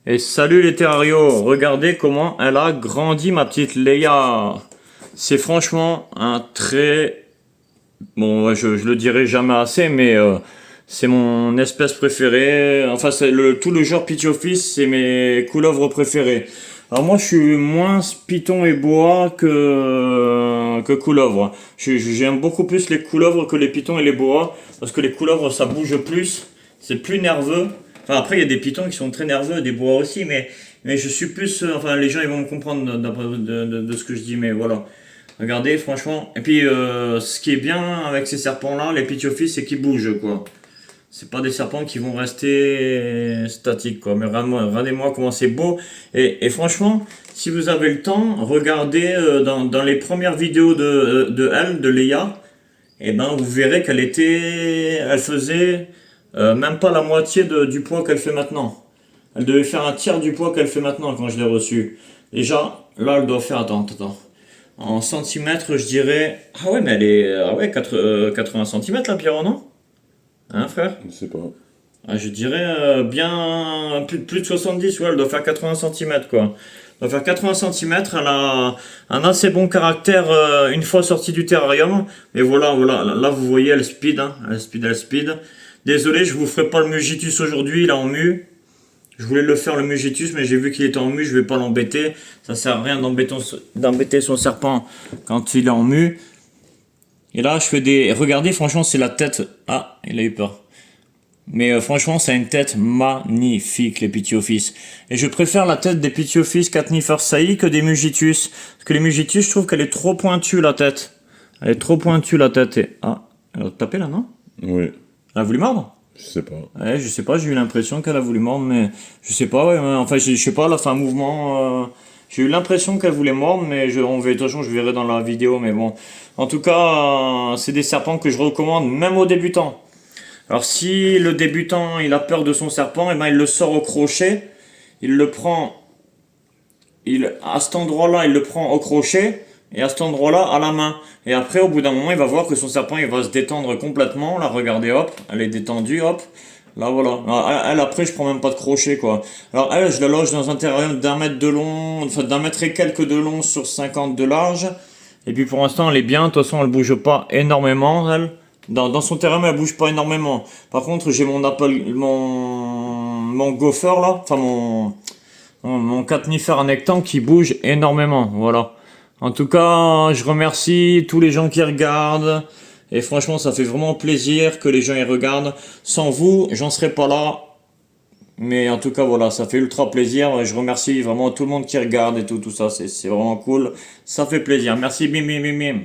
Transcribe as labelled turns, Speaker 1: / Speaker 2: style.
Speaker 1: Et salut les terrarios, regardez comment elle a grandi ma petite Leia. C'est franchement un très... Bon, ouais, je le dirai jamais assez, mais c'est mon espèce préférée. Enfin, tout le genre Pituophis, c'est mes couleuvres préférées. Alors moi, je suis moins python et boa que couleuvre. J'aime beaucoup plus les couleuvres que les pythons et les boas, parce que les couleuvres, ça bouge plus, c'est plus nerveux. Enfin, après, il y a des pythons qui sont très nerveux, des boas aussi, mais je suis plus... enfin, les gens, ils vont me comprendre de ce que je dis, mais voilà. Regardez, franchement. Et puis, ce qui est bien avec ces serpents-là, les Pituophis, c'est qu'ils bougent, quoi. C'est pas des serpents qui vont rester statiques, quoi. Mais regardez-moi comment c'est beau. Et franchement, si vous avez le temps, regardez dans les premières vidéos de elle, de Leia, et ben vous verrez elle faisait même pas la moitié du poids qu'elle fait maintenant. Elle devait faire un tiers du poids qu'elle fait maintenant quand je l'ai reçue. Déjà, là, elle doit faire, attends. En centimètres, je dirais, ah ouais, mais elle est, ah ouais, 80 centimètres là, Pierrot, non? Hein, frère?
Speaker 2: Je sais pas.
Speaker 1: Ah, je dirais bien plus de 70, ouais, elle doit faire 80 centimètres quoi. Elle doit faire 80 centimètres, elle a un assez bon caractère une fois sortie du terrarium. Et voilà, là vous voyez, elle speed, hein, elle speed. Désolé, je vous ferai pas le mugitus aujourd'hui, il est en mu. Je voulais le faire le mugitus, mais j'ai vu qu'il était en mu, je vais pas l'embêter. Ça sert à rien d'embêter son serpent quand il est en mu. Et là, je fais des... Regardez, franchement, c'est la tête... Ah, il a eu peur. Mais franchement, c'est une tête magnifique, les Pituophis. Et je préfère la tête des Pituophis Catnifersae que des Mugitus. Parce que les Mugitus, je trouve qu'elle est trop pointue, la tête. Elle est trop pointue, la tête. Et... Ah, elle a tapé là, non?
Speaker 2: Oui.
Speaker 1: Elle a voulu mordre?
Speaker 2: Je sais pas.
Speaker 1: Ouais, je sais pas, j'ai eu l'impression qu'elle a voulu mordre, mais... Je sais pas, ouais, enfin, je sais pas, elle a fait un mouvement... J'ai eu l'impression qu'elle voulait mordre, mais de toute façon, je verrai dans la vidéo, mais bon. En tout cas, c'est des serpents que je recommande, même aux débutants. Alors si le débutant il a peur de son serpent, et ben il le sort au crochet, il le prend, à cet endroit-là il le prend au crochet et à cet endroit-là à la main. Et après au bout d'un moment il va voir que son serpent il va se détendre complètement. Là regardez hop, elle est détendue hop. Là voilà. Alors, elle après je prends même pas de crochet quoi. Alors elle je la loge dans un terrarium d'1 mètre de long, enfin d'1 mètre et quelques de long sur 50 de large. Et puis pour l'instant elle est bien, de toute façon elle bouge pas énormément elle. Dans son terrain, elle bouge pas énormément. Par contre, j'ai mon gopher là, enfin mon catnifère annectant qui bouge énormément. Voilà. En tout cas, je remercie tous les gens qui regardent. Et franchement, ça fait vraiment plaisir que les gens y regardent. Sans vous, j'en serais pas là. Mais en tout cas, voilà, ça fait ultra plaisir. Je remercie vraiment tout le monde qui regarde et tout ça. C'est vraiment cool. Ça fait plaisir. Merci, bim, bim, bim, bim.